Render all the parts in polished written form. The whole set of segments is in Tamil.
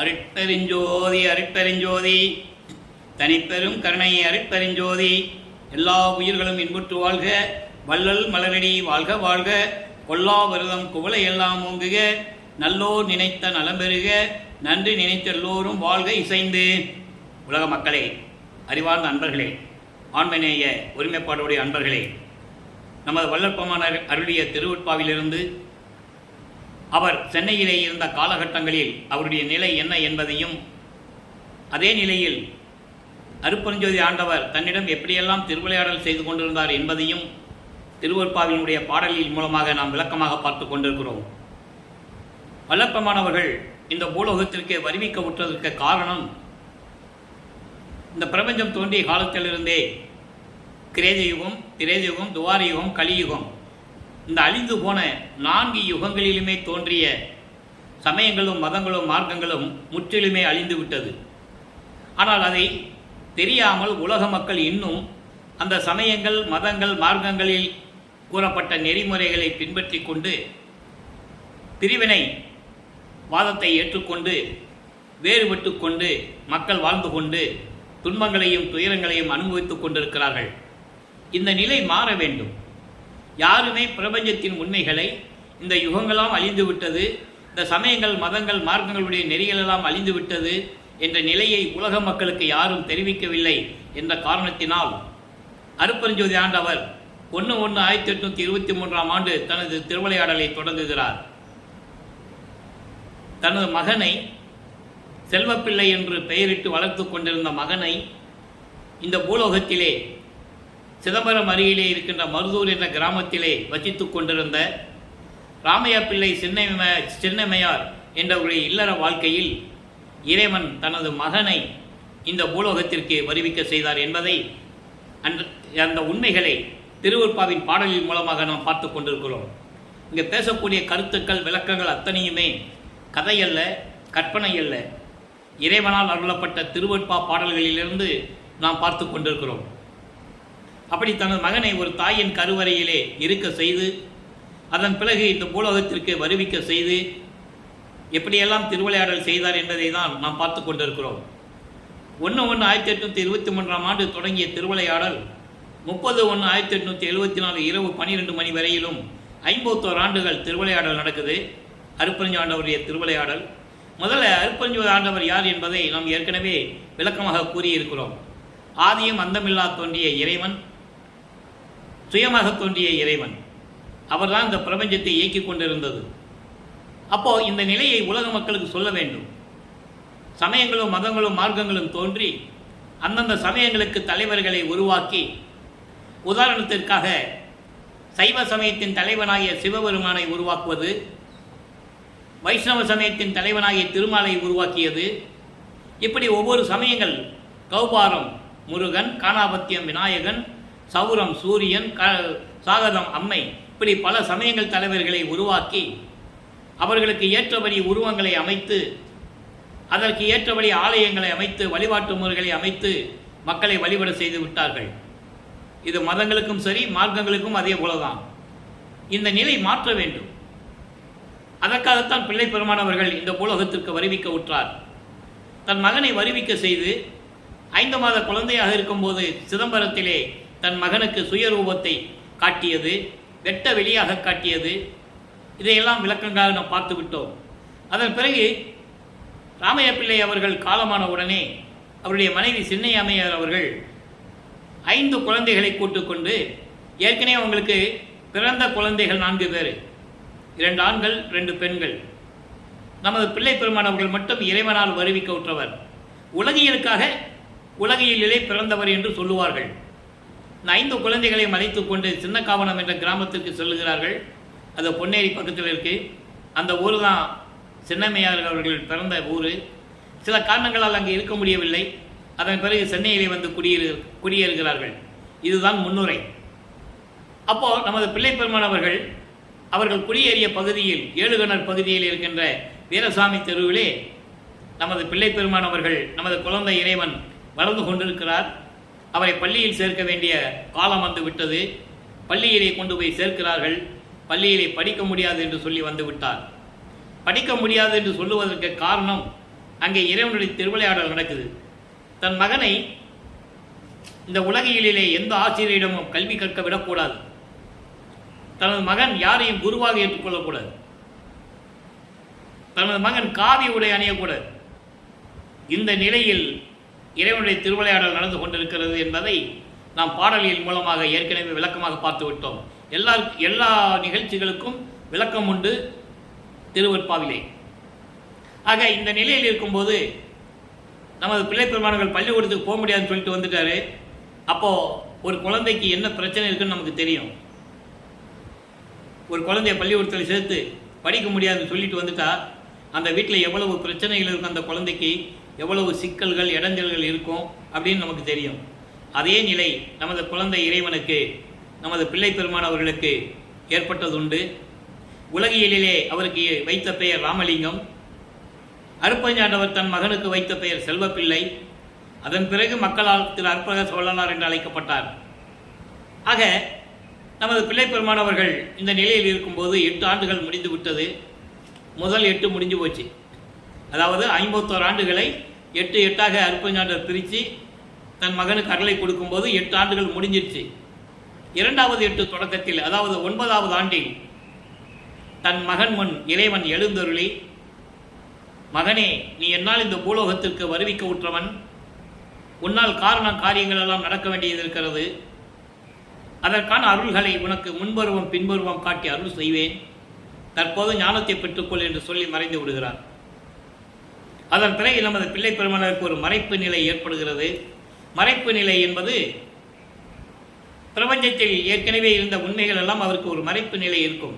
அருட்பெருஞ்சோதி அருட்பெருஞ்சோதி தனிப்பெரும் கருணை அருட்பெருஞ்சோதி. எல்லா உயிர்களும் இன்புற்று வாழ்க, வள்ளல் மலரடி வாழ்க வாழ்க, கொல்லா விரதம் குவளை எல்லாம் ஓங்குக, நல்லோர் நினைத்த நலம்பெறுக, நன்றி நினைத்த எல்லோரும் வாழ்க இசைந்து. உலக மக்களே, அறிவார்ந்த அன்பர்களே, ஆண்மநேய ஒருமைப்பாடுடைய அன்பர்களே, நமது வல்லற்பமானார் அருளிய திருவுட்பாவிலிருந்து அவர் சென்னையிலே இருந்த காலகட்டங்களில் அவருடைய நிலை என்ன என்பதையும், அதே நிலையில் அருட்பெருஞ்சோதி ஆண்டவர் தன்னிடம் எப்படியெல்லாம் திருவிளையாடல் செய்து கொண்டிருந்தார் என்பதையும் திருவொற்பாவினுடைய பாடலின் மூலமாக நாம் விளக்கமாக பார்த்து கொண்டிருக்கிறோம். வல்லற்பமானவர்கள் இந்த பூலோகத்திற்கு வருவிக்க உற்றதற்கு காரணம், இந்த பிரபஞ்சம் தோன்றிய காலத்திலிருந்தே கிரேதயுகம், திரேதயுகம், துவாரயுகம், கலியுகம், இந்த அழிந்து போன 4 யுகங்களிலுமே தோன்றிய சமயங்களும் மதங்களும் மார்க்கங்களும் முற்றிலுமே அழிந்து விட்டது. ஆனால் அதை தெரியாமல் உலக மக்கள் இன்னும் அந்த சமயங்கள், மதங்கள், மார்க்கங்களில் கூறப்பட்ட நெறிமுறைகளை பின்பற்றி கொண்டு பிரிவினை வாதத்தை ஏற்றுக்கொண்டு வேறுபட்டு கொண்டு மக்கள் வாழ்ந்து கொண்டு துன்பங்களையும் துயரங்களையும் அனுபவித்துக் கொண்டிருக்கிறார்கள். இந்த நிலை மாற வேண்டும். யாருமே பிரபஞ்சத்தின் உண்மைகளை, இந்த யுகங்களாம் அழிந்து விட்டது, இந்த சமயங்கள், மதங்கள், மார்க்கங்களுடைய நெறிகளெல்லாம் அழிந்து விட்டது என்ற நிலையை உலக மக்களுக்கு யாரும் தெரிவிக்கவில்லை என்ற காரணத்தினால் அருட்பெருஞ்சோதி ஆண்டவர் 1/1/1823 தனது திருவிளையாடலை தொடங்குகிறார். தனது மகனை, செல்வப்பிள்ளை என்று பெயரிட்டு வளர்த்து கொண்டிருந்த மகனை இந்த பூலோகத்திலே சிதம்பரம் அருகிலே இருக்கின்ற மருதூர் என்ற கிராமத்திலே வசித்துக் கொண்டிருந்த ராமையா பிள்ளை சின்னம்மையார் என்றவருடைய இல்லற வாழ்க்கையில் இறைவன் தனது மகனை இந்த பூலோகத்திற்கு வருவிக்க செய்தார் என்பதை அந்த உண்மைகளை திருவொற்பாவின் பாடலின் மூலமாக நாம் பார்த்து கொண்டிருக்கிறோம். இங்கே பேசக்கூடிய கருத்துக்கள், விளக்கங்கள் அத்தனையுமே கதையல்ல, கற்பனை அல்ல, இறைவனால் அருளப்பட்ட திருவொற்பா பாடல்களிலிருந்து நாம் பார்த்து கொண்டிருக்கிறோம். அப்படி தனது மகனை ஒரு தாயின் கருவறையிலே இருக்க செய்து, அதன் பிறகு இந்த பூலோகத்திற்கு வருவிக்க செய்து எப்படியெல்லாம் திருவிளையாடல் செய்தார் என்பதை தான் நாம் பார்த்து கொண்டிருக்கிறோம். 1/1/1823 தொடங்கிய திருவிளையாடல் 30/1/1874 இரவு 12 மணி வரையிலும் 51 ஆண்டுகள் திருவிளையாடல் நடக்குது. அருட்பெருஞ்சோதி ஆண்டவருடைய திருவிளையாடல். முதல்ல அருட்பெருஞ்சோதி ஆண்டவர் யார் என்பதை நாம் ஏற்கனவே விளக்கமாக கூறியிருக்கிறோம். ஆதியும் அந்தமில்லா தோன்றிய இறைவன், சுயமாக தோன்றிய இறைவன், அவர்தான் இந்த பிரபஞ்சத்தை இயக்கிக் கொண்டிருந்தது. அப்போ இந்த நிலையை உலக மக்களுக்கு சொல்ல வேண்டும். சமயங்களும் மதங்களும் மார்க்கங்களும் தோன்றி அந்தந்த சமயங்களுக்கு தலைவர்களை உருவாக்கி, உதாரணத்திற்காக சைவ சமயத்தின் தலைவனாகிய சிவபெருமானை உருவாக்குவது, வைஷ்ணவ சமயத்தின் தலைவனாகிய திருமாலை உருவாக்கியது. இப்படி ஒவ்வொரு சமயங்கள், கௌபாரம் முருகன், காணாபத்தியம் விநாயகன், சௌரம் சூரியன், சாகதம் அம்மை, இப்படி பல சமயங்கள் தலைவர்களை உருவாக்கி அவர்களுக்கு ஏற்றபடி உருவங்களை அமைத்து, அதற்கு ஏற்றபடி ஆலயங்களை அமைத்து, வழிபாட்டு முறைகளை அமைத்து மக்களை வழிபட செய்து விட்டார்கள். இது மதங்களுக்கும் சரி, மார்க்கங்களுக்கும் அதே போலதான். இந்த நிலை மாற்ற வேண்டும். அதற்காகத்தான் பிள்ளை பெருமானவர்கள் இந்த பூலோகத்திற்கு வருவிக்க உற்றார். தன் மகனை வருவிக்க செய்து 5 மாத குழந்தையாக இருக்கும்போது சிதம்பரத்திலே தன் மகனுக்கு சுயரூபத்தை காட்டியது, வெட்ட வெளியாக காட்டியது. இதையெல்லாம் விளக்கங்களாக நாம் பார்த்து விட்டோம். அதன் பிறகு ராமையா பிள்ளை அவர்கள் காலமான உடனே அவருடைய மனைவி சின்னையம்மையார் அவர்கள் 5 குழந்தைகளை கூட்டுக்கொண்டு, ஏற்கனவே அவங்களுக்கு பிறந்த குழந்தைகள் 4 பேர், 2 ஆண்கள் 2 பெண்கள். நமது பிள்ளை பெருமானவர்கள் மட்டும் இறைவனால் வருவிக்க உற்றவர். உலகியலுக்காக உலகியலிலே பிறந்தவர் என்று சொல்லுவார்கள். இந்த 5 குழந்தைகளையும் அழைத்துக் கொண்டு சின்னக்காவனம் என்ற கிராமத்திற்கு செல்லுகிறார்கள். அது பொன்னேரி பக்கத்தில் இருக்கு. அந்த ஊர் தான் சின்னம்மையார் அவர்கள் பிறந்த ஊர். சில காரணங்களால் அங்கே இருக்க முடியவில்லை. அதன் பிறகு சென்னையிலே வந்து குடியேறுகிறார்கள். இதுதான் முன்னுரை. அப்போ நமது பிள்ளை பெருமானவர்கள் அவர்கள் குடியேறிய பகுதியில், ஏழுகணர் பகுதியில் இருக்கின்ற வீரசாமி தெருவிலே நமது பிள்ளை பெருமானவர்கள், நமது குழந்தை இறைவன் வளர்ந்து கொண்டிருக்கிறார். அவரை பள்ளியில் சேர்க்க வேண்டிய காலம் வந்து விட்டது. பள்ளியிலே கொண்டு போய் சேர்க்கிறார்கள். பள்ளியிலே படிக்க முடியாது என்று சொல்லி வந்து விட்டார். படிக்க முடியாது என்று சொல்லுவதற்கு காரணம், அங்கே இறைவனுடைய திருவிளையாடல் நடக்குது. தன் மகனை இந்த உலகியலிலே எந்த ஆசிரியரிடமும் கல்வி கற்க விடக்கூடாது. தனது மகன் யாரையும் குருவாக ஏற்றுக்கொள்ளக்கூடாது. தனது மகன் காவி உடை அணியக்கூடாது. இந்த நிலையில் இறைவனுடைய திருவிளையாடல் நடந்து கொண்டிருக்கிறது என்பதை நாம் பாடலின் மூலமாக ஏற்கனவே விளக்கமாக பார்த்து விட்டோம். எல்லா நிகழ்ச்சிகளுக்கும் விளக்கம் உண்டு திருவெற்பாவிலே. ஆக இந்த நிலையில் இருக்கும்போது நமது பிள்ளை பெருமானங்கள் பள்ளிக்கூடத்துக்கு போக முடியாதுன்னு சொல்லிட்டு வந்துட்டாரு. அப்போது ஒரு குழந்தைக்கு என்ன பிரச்சனை இருக்குன்னு நமக்கு தெரியும். ஒரு குழந்தைய பள்ளிக்கூடத்தில் சேர்த்து படிக்க முடியாதுன்னு சொல்லிட்டு வந்துட்டா அந்த வீட்டில் எவ்வளவு பிரச்சனைகள் இருக்கும், அந்த குழந்தைக்கு எவ்வளவு சிக்கல்கள் இடைஞ்சல்கள் இருக்கும் அப்படின்னு நமக்கு தெரியும். அதே நிலை நமது குழந்தை இறைவனுக்கு, நமது பிள்ளை பெருமான் அவர்களுக்கு ஏற்பட்டதுண்டு. உலகியலிலே அவருக்கு வைத்த பெயர் ராமலிங்கம். அருட்பெருஞ்சாண்டவர் தன் மகனுக்கு வைத்த பெயர் செல்வப்பிள்ளை. அதன் பிறகு மக்களால் திரு அற்பக சோழனார் என்று அழைக்கப்பட்டார். ஆக நமது பிள்ளை பெருமான் அவர்கள் இந்த நிலையில் இருக்கும்போது 8 ஆண்டுகள் முடிந்து விட்டது. முதல் 8 முடிஞ்சு போச்சு. அதாவது 51 ஆண்டுகளை 8 அருட்பெருஞ்சாண்டவர் பிரித்து தன் மகனுக்கு அருளை கொடுக்கும்போது 8 ஆண்டுகள் முடிஞ்சிருச்சு. 2வது 8 தொடக்கத்தில், அதாவது 9வது ஆண்டில் தன் மகன் முன் இறைவன் எழுந்தருளி, மகனே, நீ என்னால் இந்த பூலோகத்திற்கு வருவிக்க உற்றவன். உன்னால் காரியங்கள் எல்லாம் நடக்க வேண்டியது இருக்கிறது. அதற்கான அருள்களை உனக்கு முன்பருவம் பின்பருவம் காட்டி அருள் செய்வேன். தற்போது ஞானத்தை பெற்றுக்கொள் என்று சொல்லி மறைந்து விடுகிறார். அதன் பிறகு நமது பிள்ளை பெருமானருக்கு ஒரு மறைப்பு நிலை ஏற்படுகிறது. மறைப்பு நிலை என்பது பிரபஞ்சத்தில் ஏற்கனவே இருந்த உண்மைகள் எல்லாம் அவருக்கு ஒரு மறைப்பு நிலை இருக்கும்.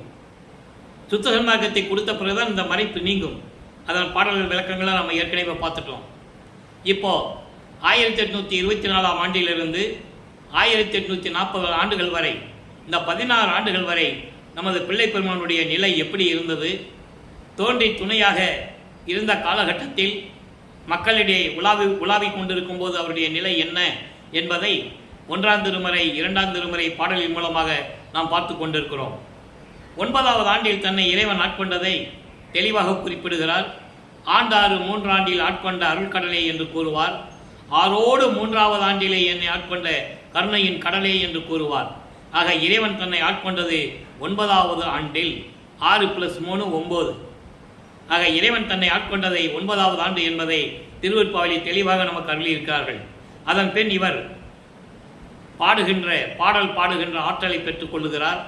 சுத்த சன்மார்க்கத்தை கொடுத்த பிறகுதான் இந்த மறைப்பு நீங்கும். அதன் பாடல்கள் விளக்கங்களை நம்ம ஏற்கனவே பார்த்துட்டோம். இப்போ 1824ஆம் ஆண்டிலிருந்து 1840 ஆண்டுகள் வரை, இந்த 16 ஆண்டுகள் வரை நமது பிள்ளை பெருமானுடைய நிலை எப்படி இருந்தது, தோன்றி துணையாக இருந்த காலகட்டத்தில் மக்களிடையே உலாவிக் கொண்டிருக்கும் போது அவருடைய நிலை என்ன என்பதை 1ஆம் திருமுறை 2ஆம் திருமுறை பாடலின் மூலமாக நாம் பார்த்து கொண்டிருக்கிறோம். 9வது ஆண்டில் தன்னை இறைவன் ஆட்கொண்டதை தெளிவாக குறிப்பிடுகிறார். ஆண்டாறு 3 ஆண்டில் ஆட்கொண்ட அருள்கடலே என்று கூறுவார். ஆரோடு 3வது ஆண்டிலே என்னை ஆட்கொண்ட கருணையின் கடலே என்று கூறுவார். ஆக இறைவன் தன்னை ஆட்கொண்டது 9வது ஆண்டில். 6 + 3 9. ஆக இறைவன் தன்னை ஆட்கொண்டதை 9வது ஆண்டு என்பதை திருவெற்பாவிலே தெளிவாக நமக்கு அருளியிருக்கிறார்கள். அதன் பின் இவர் பாடல் பாடுகின்ற ஆற்றலை பெற்றுக் கொள்ளுகிறார்.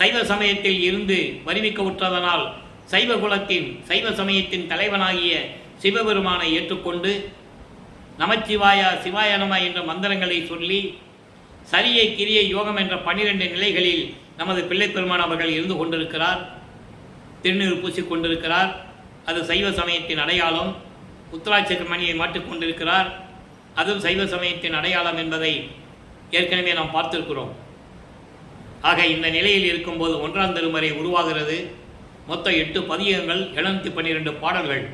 சைவ சமயத்தில் இருந்து வருவிக்க உற்றதனால் சைவ சமயத்தின் தலைவனாகிய சிவபெருமானை ஏற்றுக்கொண்டு நமச்சிவாயா சிவாய நம என்ற மந்திரங்களை சொல்லி சரியை கிரியை யோகம் என்ற 12 நிலைகளில் நமது பிள்ளை பெருமான் அவர்கள் இருந்து கொண்டிருக்கிறார். திருநீர் பூசிக்கொண்டிருக்கிறார். அது சைவ சமயத்தின் அடையாளம். உத்தராட்ச மணியை மாற்றிக்கொண்டிருக்கிறார். அதுவும் சைவ சமயத்தின் அடையாளம் என்பதை ஏற்கனவே நாம் பார்த்திருக்கிறோம். ஆக இந்த நிலையில் இருக்கும்போது 1ஆம் திருமுறை உருவாகிறது. மொத்தம் 8 பதிகங்கள், 712 பாடல்கள்.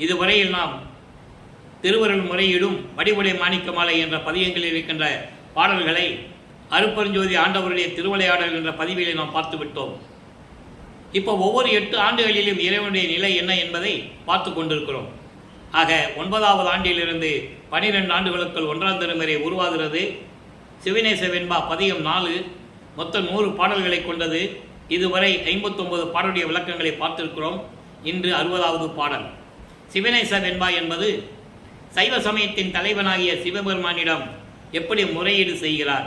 இதுவரையில் நாம் திருவருள் முறையிடும் வடிவுடை மாணிக்க மாலை என்ற பதிகங்களில் இருக்கின்ற பாடல்களை அருட்பெருஞ்சோதி ஆண்டவருடைய திருவிளையாடல் என்ற பதிவிலே நாம் பார்த்து விட்டோம். இப்போ ஒவ்வொரு 8 ஆண்டுகளிலும் இறைவனுடைய நிலை என்ன என்பதை பார்த்து கொண்டிருக்கிறோம். ஆக 9வது ஆண்டிலிருந்து 12 ஆண்டுகளுக்குள் 1ஆம் திருமுறை உருவாகிறது. சிவநேச வெண்பா பதிகம் 4 மொத்தம் 100 பாடல்களை கொண்டது. இதுவரை 59 பாடலுடைய விளக்கங்களை பார்த்திருக்கிறோம். இன்று 60வது பாடல். சிவநேச வெண்பா என்பது சைவ சமயத்தின் தலைவனாகிய சிவபெருமானிடம் எப்படி முறையீடு செய்கிறார்,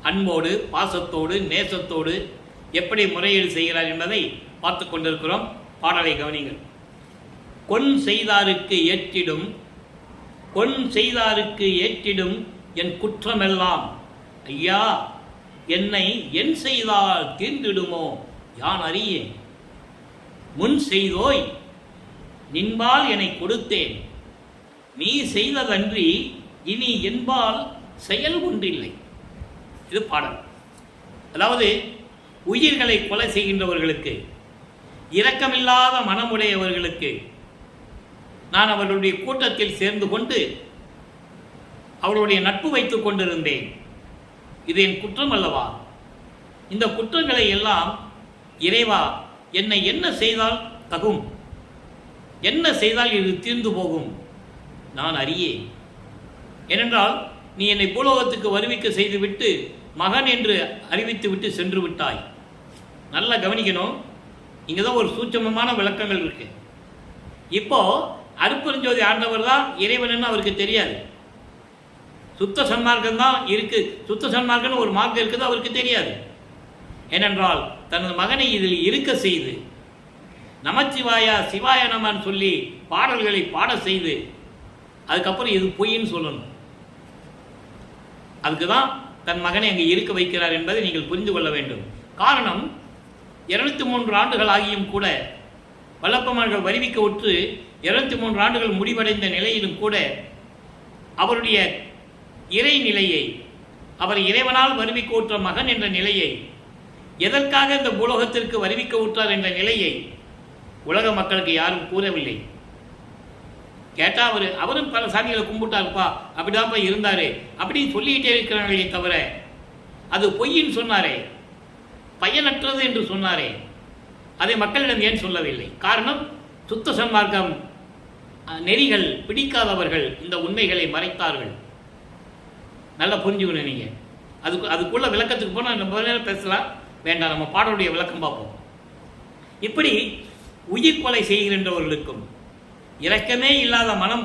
அன்போடு பாசத்தோடு நேசத்தோடு எப்படி முறையீடு செய்கிறார் என்பதை பார்த்து கொண்டிருக்கிறோம். பாடலை கவனிங்கள். கொன் செய்தாருக்கு ஏற்றிடும் என் குற்றமெல்லாம் ஐயா, என்னை என் செய்தால் தீர்ந்திடுமோ யான் அறியேன். முன் செய்தோய் நின்பால் என்னை கொடுத்தேன், நீ செய்ததன்றி இனி என்பால் செயல் ஒன்றில்லை. இது பாடல். அதாவது உயிர்களை கொலை செய்கின்றவர்களுக்கு, இரக்கமில்லாத மனமுடையவர்களுக்கு நான் அவர்களுடைய கூட்டத்தில் சேர்ந்து கொண்டு அவர்களுடைய நட்பு வைத்துக் கொண்டிருந்தேன். இது என் குற்றம் அல்லவா? இந்த குற்றங்களை எல்லாம் இறைவா என்னை என்ன செய்தால் தகும்? என்ன செய்தால் இது தீர்ந்து போகும்? நான் அறியேன். ஏனென்றால் நீ என்னை பூலோகத்துக்கு வருவிக்க செய்துவிட்டு மகன் என்று அறிவித்து விட்டு சென்று விட்டாய். நல்லா கவனிக்கணும். இங்கே தான் ஒரு சூட்சமமான விளக்கங்கள் இருக்கு. இப்போ அருட்பெருஞ்சோதி ஆண்டவர் தான் இறைவன் அவருக்கு தெரியாது. சுத்த சன்மார்க்கம் தான் இருக்கு. சுத்த சன்மார்க்கம்னு ஒரு மார்க்கம் இருக்குது அவருக்கு தெரியாது. ஏனென்றால் தனது மகனை இதில் இருக்க செய்து நமச்சிவாயா சிவாய நமன்னு சொல்லி பாடல்களை பாட செய்து அதுக்கப்புறம் இது பொய்ன்னு சொல்லணும். அதுக்கு தான் தன் மகனை அங்கே இருக்க வைக்கிறார் என்பதை நீங்கள் புரிந்து கொள்ள வேண்டும். காரணம் 203 ஆண்டுகள் ஆகியும் கூட வல்லப்பமார்கள் வருவிக்க உற்று 203 ஆண்டுகள் முடிவடைந்த நிலையிலும் கூட அவருடைய இறைநிலையை, அவர் இறைவனால் வருவிக்க உற்ற மகன் என்ற நிலையை, எதற்காக இந்த பூலோகத்திற்கு வருவிக்க உற்றார் என்ற நிலையை உலக மக்களுக்கு யாரும் கூறவில்லை. கேட்டால் அவரும் பல சாமிகளை கும்பிட்டாருப்பா, அப்படிதான்ப்பா இருந்தாரு அப்படின்னு சொல்லிக்கிட்டே இருக்கிறார்களே தவிர அது பொய்ன்னு சொன்னாரே, பயனற்றது என்று சொன்னாரே, அதை மக்களிடம் ஏன் சொல்லவில்லை? காரணம், சுத்த சன்மார்க்கம் நெறிகள் பிடிக்காதவர்கள் இந்த உண்மைகளை மறைத்தார்கள். நல்லா புரிஞ்சுக்கணும். நீங்கள் அதுக்குள்ள விளக்கத்துக்கு போனால் நம்ம நேரம் பேசலாம், வேண்டாம். நம்ம பாடலுடைய விளக்கம் பார்ப்போம். இப்படி உயிர் கொலை செய்கின்றவர்களுக்கும் இரக்கமே இல்லாத மனம்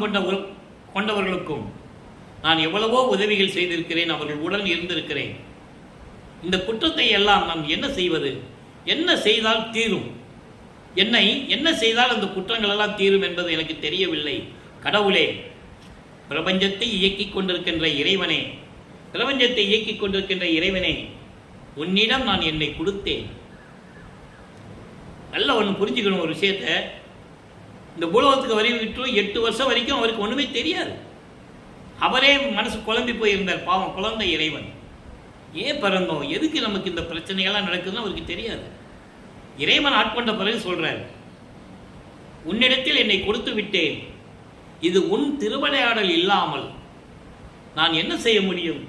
கொண்டவர்களுக்கும் நான் எவ்வளவோ உதவிகள் செய்திருக்கிறேன், அவர்கள் உடன் இருந்திருக்கிறேன். இந்த குற்றத்தை எல்லாம் நாம் என்ன செய்வது? என்ன செய்தால் தீரும்? என்ன செய்தால் அந்த குற்றங்கள் எல்லாம் தீரும் என்பது எனக்கு தெரியவில்லை. கடவுளே, பிரபஞ்சத்தை இயக்கிக் கொண்டிருக்கின்ற இறைவனே, பிரபஞ்சத்தை இயக்கிக் கொண்டிருக்கின்ற இறைவனே, உன்னிடம் நான் என்னை கொடுத்தேன். நல்லா ஒன்று புரிஞ்சுக்கணும் ஒரு விஷயத்த. இந்த பூலோகத்துக்கு வருவிட்டு 8 வருஷம் வரைக்கும் அவருக்கு ஒன்றுமே தெரியாது. அவரே மனசு குழம்பி போயிருந்தார். பாவம், குழந்தை இறைவன். ஏன் பிறந்தோம், எதுக்கு நமக்கு இந்த பிரச்சனைகள்லாம் நடக்குதுன்னு அவருக்கு தெரியாது. இறைவன் ஆட்கொண்ட பிறகு சொல்றார், உன்னிடத்தில் என்னை கொடுத்து விட்டேன், இது உன் திருவிளையாடல் இல்லாமல் நான் என்ன செய்ய முடியும்?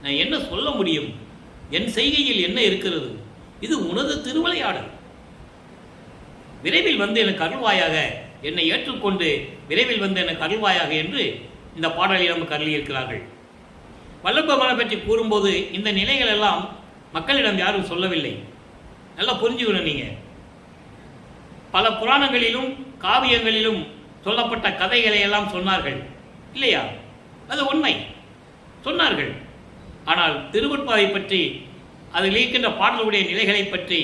நான் என்ன சொல்ல முடியும்? என் செய்கையில் என்ன இருக்கிறது? இது உனது திருவிளையாடல். விரைவில் வந்து எனக்கு அருள்வாயாக, என்னை ஏற்றுக்கொண்டு விரைவில் வந்து எனக்கு அருள்வாயாக என்று இந்த பாடலில் நமக்கு அருளியிருக்கிறார்கள். வல்லபமான பற்றி கூறும்போது இந்த நிலைகள் எல்லாம் மக்களிடம் யாரும் சொல்லவில்லை. நல்லா புரிஞ்சுக்கணும். நீங்கள் பல புராணங்களிலும் காவியங்களிலும் சொல்லப்பட்ட கதைகளை எல்லாம் சொன்னார்கள் இல்லையா? அது உண்மை, சொன்னார்கள். ஆனால் திருவட்பாவை பற்றி, அதில் இருக்கின்ற பாடலுடைய நிலைகளை பற்றி,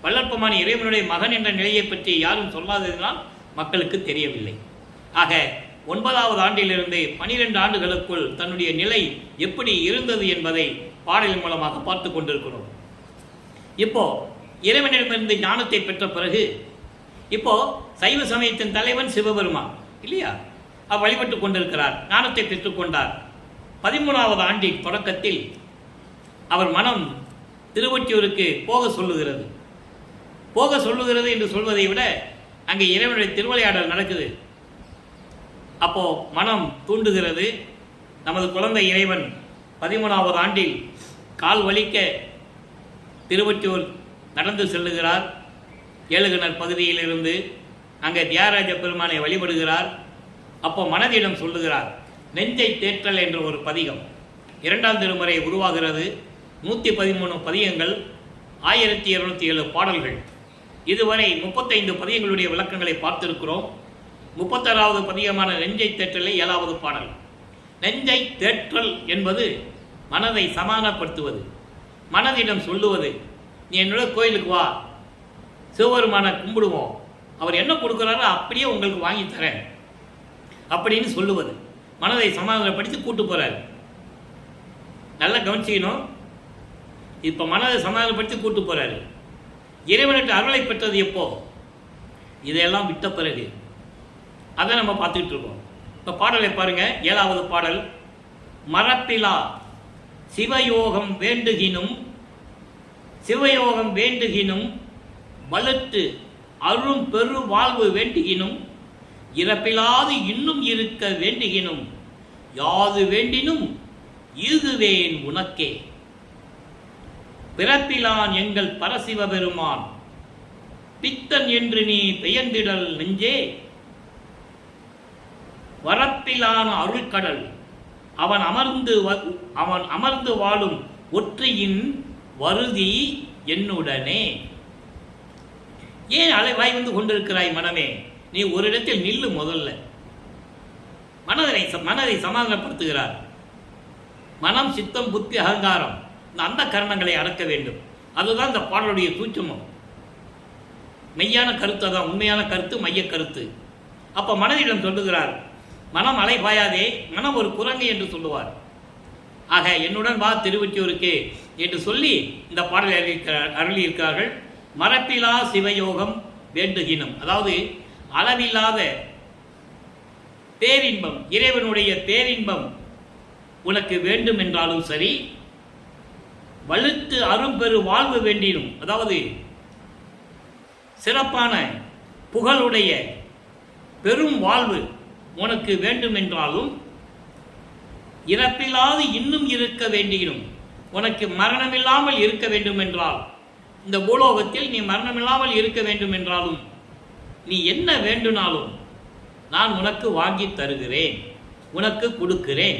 வல்லற்பமான இறைவனுடைய மகன் என்ற நிலையை பற்றி யாரும் சொல்லாததினால் மக்களுக்கு தெரியவில்லை. ஆக 9வது ஆண்டிலிருந்து 12 ஆண்டுகளுக்குள் தன்னுடைய நிலை எப்படி இருந்தது என்பதை பாடலின் மூலமாக பார்த்து கொண்டிருக்கிறோம். இப்போ இறைவனிடமிருந்து ஞானத்தை பெற்ற பிறகு இப்போ சைவ சமயத்தின் தலைவன் சிவபெருமான் இல்லையா? அவர் வழிபட்டு கொண்டிருக்கிறார், ஞானத்தை பெற்றுக்கொண்டார். 13வது ஆண்டின் தொடக்கத்தில் அவர் மனம் திருவொற்றியூருக்கு போக சொல்லுகிறது. போக சொல்லுகிறது என்று சொல்வதை விட அங்கே இறைவனுடைய திருவிளையாடல் நடக்குது. அப்போ மனம் தூண்டுகிறது. நமது குழந்தை இறைவன் 13வது ஆண்டில் கால் வலிக்க திருவொற்றியூர் நடந்து செல்லுகிறார். ஏழுகிணர் பகுதியிலிருந்து அங்கே தியாகராஜ பெருமானை வழிபடுகிறார். அப்போ மனதிடம் சொல்லுகிறார். நெஞ்சை தேற்றல் என்ற ஒரு பதிகம் 2ஆம் திருமுறை உருவாகிறது. 113 பதிகங்கள், 1207 பாடல்கள். இதுவரை 35 பதிகங்களுடைய விளக்கங்களை பார்த்திருக்கிறோம். 36வது பதிகமான நெஞ்சை தேற்றலை 7வது பாடல். நெஞ்சை தேற்றல் என்பது மனதை சமாதானப்படுத்துவது, மனதிடம் சொல்லுவது. நீ என்னோட கோயிலுக்கு வா, சிவபெருமானை கும்பிடுவோம், அவர் என்ன கொடுக்குறாரோ அப்படியே உங்களுக்கு வாங்கி தரேன் அப்படின்னு சொல்லுவது. மனதை சமாதானப்படுத்தி கூட்டு போறாரு. நல்லா கவனிச்சிக்கணும். இப்போ மனதை சமாதானப்படுத்தி கூட்டு போறாரு. இறைவனுக்கு அருளை பெற்றது எப்போ? இதையெல்லாம் விட்ட பிறகு. அதை நம்ம பார்த்துக்கிட்டு இருக்கோம். இப்போ பாடலை பாருங்க. 7வது பாடல். மரப்பிலா சிவயோகம் வேண்டுகினும், சிவயோகம் வேண்டுகினும், வலுத்து அரும் பெரு வாழ்வு வேண்டுகினும், இறப்பிலாது இன்னும் இருக்க வேண்டுகினும், யாது வேண்டினும் ஈகுவேன் உனக்கே. பிறப்பிலான் எங்கள் பரசிவ பெருமான், பித்தன் என்று நீ பெயர்ந்திடல் நெஞ்சே, வரப்பிலான அருள்கடல் அவன் அமர்ந்து வாழும் ஒற்றையின் வருதி என்னுடனே. ஏன் அலைவாய் வந்து கொண்டிருக்கிறாய் மனமே? நீ ஒரு இடத்தில் நில்லு. முதல்ல மனதை சமாதானப்படுத்துகிறார். மனம், சித்தம், புத்தி, அகங்காரம், இந்த அந்த கரணங்களை அடக்க வேண்டும். அதுதான் இந்த பாடலுடைய சூட்சமம். மெய்யான கருத்து தான், உண்மையான கருத்து, மைய கருத்து. அப்ப மனதிடம் சொல்லுகிறார், மனம் அலைபாயாதே, மனம் ஒரு குரங்கு என்று சொல்லுவார். ஆக என்னுடன் வா திருவொற்றியூருக்கு என்று சொல்லி இந்த பாடலை அருளியிருக்கிறார்கள். மரப்பிலா சிவயோகம் வேண்டுகினும், அதாவது அளவில்லாத பேரின்பம், இறைவனுடைய பேரின்பம் உனக்கு வேண்டும் என்றாலும் சரி, வலுத்து அரும்பெரு வாழ்வு வேண்டினும், அதாவது சிறப்பான புகழுடைய பெரும் வாழ்வு உனக்கு வேண்டும் என்றாலும், இறப்பில்லாது இன்னும் இருக்க வேண்டியும், உனக்கு மரணமில்லாமல் இருக்க வேண்டும் என்றால், இந்த பூலோகத்தில் நீ மரணமில்லாமல் இருக்க வேண்டும் என்றாலும், நீ என்ன வேண்டுனாலும் நான் உனக்கு வாங்கி தருகிறேன், உனக்கு கொடுக்கிறேன்.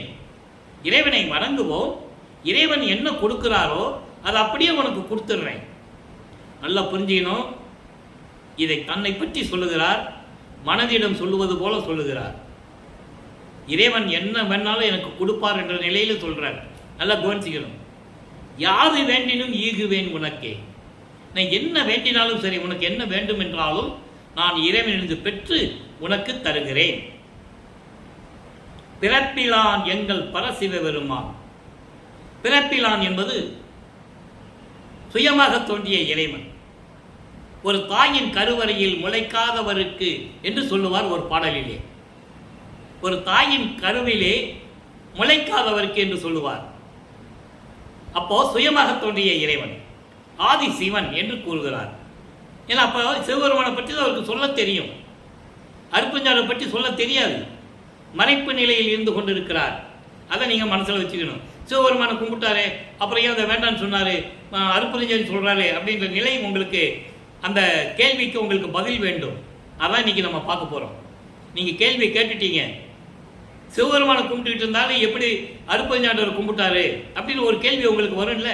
இறைவனை வணங்குவோம், இறைவன் என்ன கொடுக்கிறாரோ அதை அப்படியே உனக்கு கொடுத்துடுறேன். நல்லா புரிஞ்சுக்கணும். இதை தன்னை பற்றி சொல்லுகிறார், மனதிடம் சொல்லுவது போல சொல்லுகிறார். இறைவன் என்ன வேணாலும் எனக்கு கொடுப்பார் என்ற நிலையில சொல்றார். நல்லா கவனிச்சுக்கணும். யாது வேண்டினும் ஈகுவேன் உனக்கே. நான் என்ன வேண்டினாலும் சரி, உனக்கு என்ன வேண்டும் என்றாலும் நான் இறைவனிலிருந்து பெற்று உனக்கு தருகிறேன். பிறப்பிலான் எங்கள் பரசிவ பெருமான். பிறப்பிலான் என்பது சுயமாக தோன்றிய இறைவன். ஒரு தாயின் கருவறையில் முளைக்காதவருக்கு என்று சொல்லுவார் ஒரு பாடலிலே. ஒரு தாயின் கருவிலே முளைக்காதவருக்கு என்று சொல்லுவார். அப்போ சுயமாக தோன்றிய இறைவன் ஆதி சிவன் என்று கூறுகிறார். ஏன்னா அப்போ சிவபெருமானை பற்றி அவருக்கு சொல்ல தெரியும், அருட்பெருஞ்சாண்டவரை பற்றி சொல்ல தெரியாது. மறைப்பு நிலையில் இருந்து கொண்டிருக்கிறார். அதை நீங்கள் மனசில் வச்சுக்கணும். சிவபெருமானை கும்பிட்டாரு, அப்புறம் ஏன் அதை வேண்டான்னு சொன்னார், அருட்பெருஞ்சாண்டவர் சொல்கிறாரு அப்படின்ற நிலை உங்களுக்கு, அந்த கேள்விக்கு உங்களுக்கு பதில் வேண்டும். அதான் இன்னைக்கு நம்ம பார்க்க போகிறோம். நீங்கள் கேள்வி கேட்டுட்டீங்க, சிவபெருமானை கும்பிட்டுக்கிட்டு இருந்தாலும் எப்படி அருட்பெருஞ்சாண்டவரை கும்பிட்டாரு அப்படின்னு ஒரு கேள்வி உங்களுக்கு வரும்ல.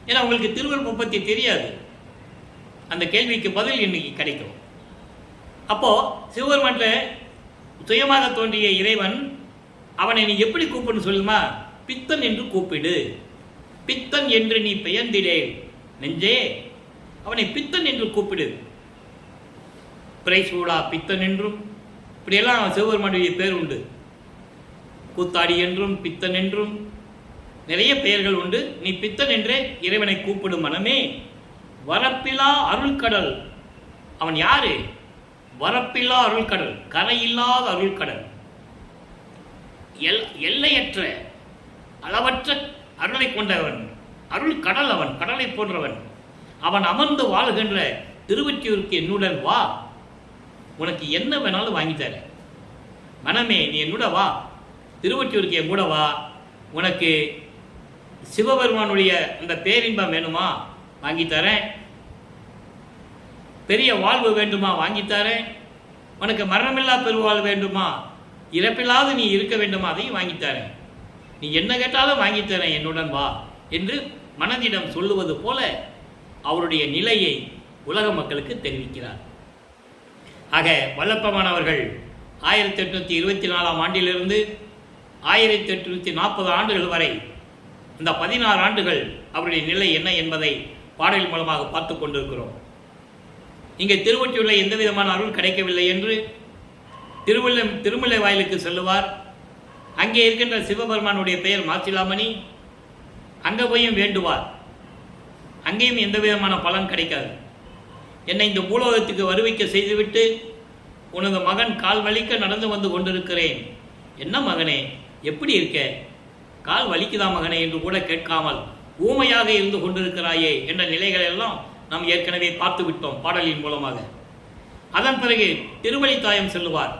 ஏன்னா உங்களுக்கு திருவருப்பை பற்றி தெரியாது. அந்த கேள்விக்கு பதில் இன்னைக்கு கிடைக்கும். அப்போ சிவபெருமானில் சுயமாக தோன்றிய இறைவன், அவனை நீ எப்படி கூப்பிடுன்னு சொல்லுமா? பித்தன் என்று கூப்பிடு. பித்தன் என்று நீ பெயர்ந்திடே நெஞ்சே, அவனை பித்தன் என்று கூப்பிடு. பிரைசூடா பித்தன் என்றும் இப்படியெல்லாம் சிவபெருமானுடைய பேர் உண்டு. கூத்தாடி என்றும் பித்தன் என்றும் நிறைய பெயர்கள் உண்டு. நீ பித்தன் என்றே இறைவனை கூப்பிடும் மனமே. வரப்பிலா அருள்கடல். அவன் யாரு? வரப்பில்லா அருள்கடல், கரையில்லாத அருள்கடல், எல்லையற்ற அளவற்ற அருளை கொண்டவன், அருள் கடல். அவன் கடலை போன்றவன். அவன் அமர்ந்து வாழ்கின்ற திருவொற்றியூருக்கு என்னுடன் வா, உனக்கு என்ன வேணாலும் வாங்கித்தர. மனமே நீ என்னோட வா, திருவொற்றியூருக்கு என் கூட வா. உனக்கு சிவபெருமானுடைய அந்த பேரின்பம் வேணுமா? வாங்கித்தரேன். பெரிய வாழ்வு வேண்டுமா? வாங்கித்தரேன். உனக்கு மரணமில்லா பெருவாழ்வு வேண்டுமா? இறப்பில்லாது நீ இருக்க வேண்டுமா? அதையும் வாங்கித்தரேன். நீ என்ன கேட்டாலும் வாங்கித்தரேன், என்னுடன் வா என்று மனதிடம் சொல்லுவது போல அவருடைய நிலையை உலக மக்களுக்கு தெரிவிக்கிறார். ஆக வல்லப்பமானவர்கள் 1824 ஆண்டிலிருந்து 1840 ஆண்டுகள் வரை இந்த 16 ஆண்டுகள் அவருடைய நிலை என்ன என்பதை பாடல் மூலமாக பார்த்து கொண்டிருக்கிறோம். இங்கே திருவொற்றியூரில் எந்த விதமான அருள் கிடைக்கவில்லை என்று திருமலை வாயிலுக்கு செல்லுவார். அங்கே இருக்கின்ற சிவபெருமானுடைய பெயர் மாசிலாமணி. அங்கே போயும் வேண்டுவார். அங்கேயும் எந்த விதமான பலன் கிடைக்காது. என்னை இந்த பூலோகத்துக்கு வருவிக்க செய்துவிட்டு உனது மகன் கால் வலிக்க நடந்து வந்து கொண்டிருக்கிறேன். என்ன மகனே, எப்படி இருக்க? கால் வலிக்குதா மகனே என்று கூட கேட்காமல் ஊமையாக இருந்து கொண்டிருக்கிறாயே என்ற நிலைகள் எல்லாம் நாம் ஏற்கனவே பார்த்து விட்டோம் பாடலின் மூலமாக. அதன் பிறகு திருவழித்தாயம் செல்லுவார்.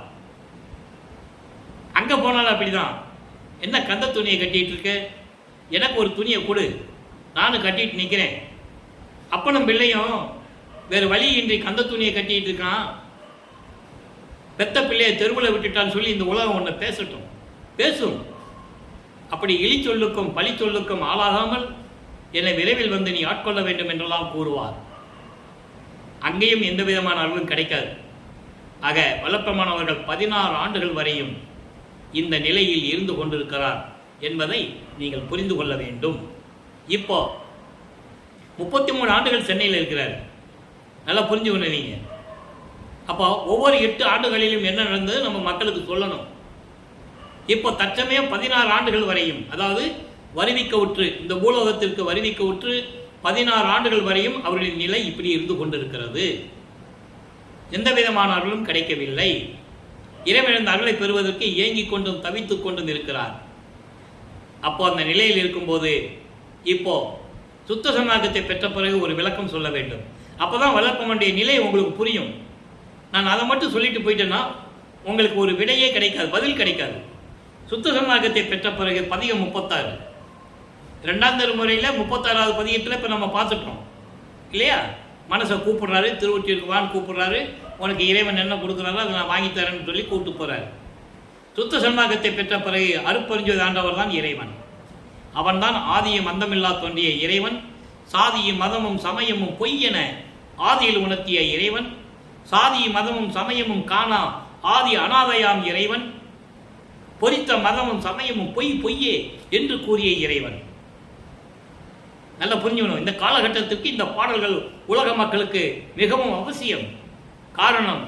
அங்கே போனாலும் அப்படிதான். என்ன கந்த துணியை கட்டிட்டு இருக்க? எனக்கு ஒரு துணியை கொடு, நானும் கட்டிட்டு நிற்கிறேன். அப்பனும் பிள்ளையும் வேறு வழி இன்றி கந்த துணியை கட்டிட்டு இருக்கான். பெத்த பிள்ளையை தெருவில் விட்டுட்டான்னு சொல்லி இந்த உலகம் ஒன்று பேசட்டும், பேசும். அப்படி இழி சொல்லுக்கும் பழி சொல்லுக்கும் ஆளாகாமல் என்னை விரைவில் வந்து நீ ஆட்கொள்ள வேண்டும் என்றெல்லாம் கூறுவார். அங்கேயும் எந்த விதமான அருளும் கிடைக்காது. ஆக வல்லபெருமான் அவர்கள் 16 ஆண்டுகள் வரையும் இந்த நிலையில் இருந்து கொண்டிருக்கிறார் என்பதை நீங்கள் புரிந்து கொள்ள வேண்டும். இப்போ 33 ஆண்டுகள் சென்னையில் இருக்கிறார். நல்லா புரிஞ்சுக்கணும் நீங்கள். அப்போ ஒவ்வொரு 8 ஆண்டுகளிலும் என்ன நடந்தது நம்ம மக்களுக்கு சொல்லணும். இப்போ தற்சமயம் 16 ஆண்டுகள் வரையும், அதாவது வருவிக்க உற்று, இந்த பூலோகத்திற்கு வருவிக்க உற்று 16 ஆண்டுகள் வரையும் அவர்களின் நிலை இப்படி இருந்து கொண்டிருக்கிறது. எந்த விதமான அருளும் கிடைக்கவில்லை. இறைவன் அருளை பெறுவதற்கு ஏங்கிக் கொண்டும் தவித்துக் கொண்டும் இருக்கிறார். அப்போ அந்த நிலையில் இருக்கும்போது இப்போ சுத்த சன்மார்க்கத்தை பெற்ற பிறகு ஒரு விளக்கம் சொல்ல வேண்டும். அப்போதான் வல்லபெருமானுடைய நிலை உங்களுக்கு புரியும். நான் அதை மட்டும் சொல்லிட்டு போயிட்டேன்னா உங்களுக்கு ஒரு விடையே கிடைக்காது, பதில் கிடைக்காது. சுத்த சன்மார்க்கத்தை பெற்ற பிறகு பதிகம் 36, 2ஆம் திருமுறையில் 36வது பதிகத்தில் இப்போ நம்ம பார்த்துட்டோம் இல்லையா? மனசை கூப்பிடுறாரு, திருவொற்றியூருக்கு வான்னு கூப்பிடுறாரு. உனக்கு இறைவன் என்ன கொடுக்குறாரோ அதை நான் வாங்கித்தரேன்னு சொல்லி கூப்பிட்டு போகிறார். சுத்த சன்மார்க்கத்தை பெற்ற பிறகு அருட்பெருஞ்சோதி ஆண்டவர் தான் இறைவன். அவன்தான் ஆதியும் அந்தமில்லா தோன்றிய இறைவன். சாதியும் மதமும் சமயமும் பொய் என ஆதியில் உணர்த்திய இறைவன். சாதியும் மதமும் சமயமும் காணா ஆதி அனாதையாம் இறைவன். பொறித்த மதமும் சமயமும் பொய் பொய்யே என்று கூறிய இறைவன். நல்லா புரிஞ்சுக்கணும். இந்த காலகட்டத்திற்கு இந்த பாடல்கள் உலக மக்களுக்கு மிகவும் அவசியம். காரணம்,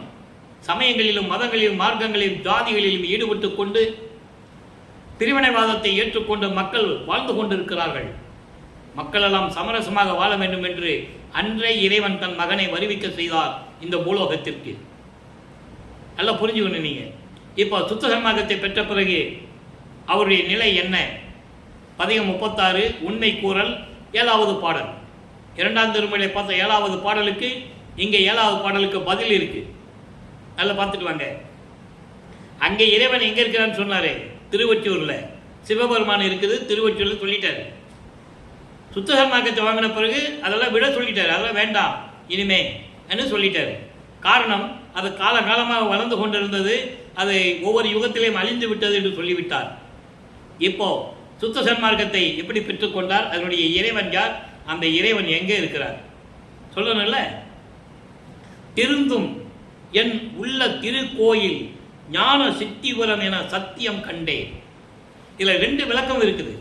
சமயங்களிலும் மதங்களிலும் மார்க்கங்களிலும் ஜாதிகளிலும் ஈடுபட்டு கொண்டு பிரிவினைவாதத்தை ஏற்றுக்கொண்டு மக்கள் வாழ்ந்து கொண்டிருக்கிறார்கள். மக்களெல்லாம் சமரசமாக வாழ வேண்டும் என்று அன்றே இறைவன் தன் மகனை வருவிக்க செய்தார் இந்த பூலோகத்திற்கு. நல்லா புரிஞ்சுக்கணும் நீங்க. இப்போ சுத்த சன்மார்க்கத்தை பெற்ற பிறகு அவருடைய நிலை என்ன? பதிகம் 36 உண்மை கூறல் 7வது பாடல். 2ஆம் திருமுறையை பார்த்த 7வது பாடலுக்கு இங்கே 7வது பாடலுக்கு பதில் இருக்கு. நல்லா பார்த்துட்டு வாங்க. அங்கே இறைவன் எங்க இருக்கிறான்னு சொன்னாரு, திருவொற்றியூர்ல. சிவபெருமான் இருக்குது திருவொற்றியூர்ல சொல்லிட்டாரு. சுத்த சன்மார்க்கத்தை வாங்கின பிறகு அதெல்லாம் விட சொல்லிட்டாரு, அதெல்லாம் வேண்டாம் இனிமே என்று சொல்லிட்டாரு. காரணம், அது காலகாலமாக வளர்ந்து கொண்டிருந்தது, அது ஒவ்வொரு யுகத்திலேயும் அழிந்து விட்டது என்று சொல்லிவிட்டார். இப்போ சுத்த சன்மார்க்கத்தை எப்படி பெற்றுக்கொண்டார்? அதனுடைய இறைவன் யார்? அந்த இறைவன் எங்கே இருக்கிறார் சொல்லணும்ல. திருந்தும் என் உள்ள திருக்கோயில் ஞான சித்திபுரம் என சத்தியம் கண்டேன். இதுல 2 விளக்கம் இருக்குது.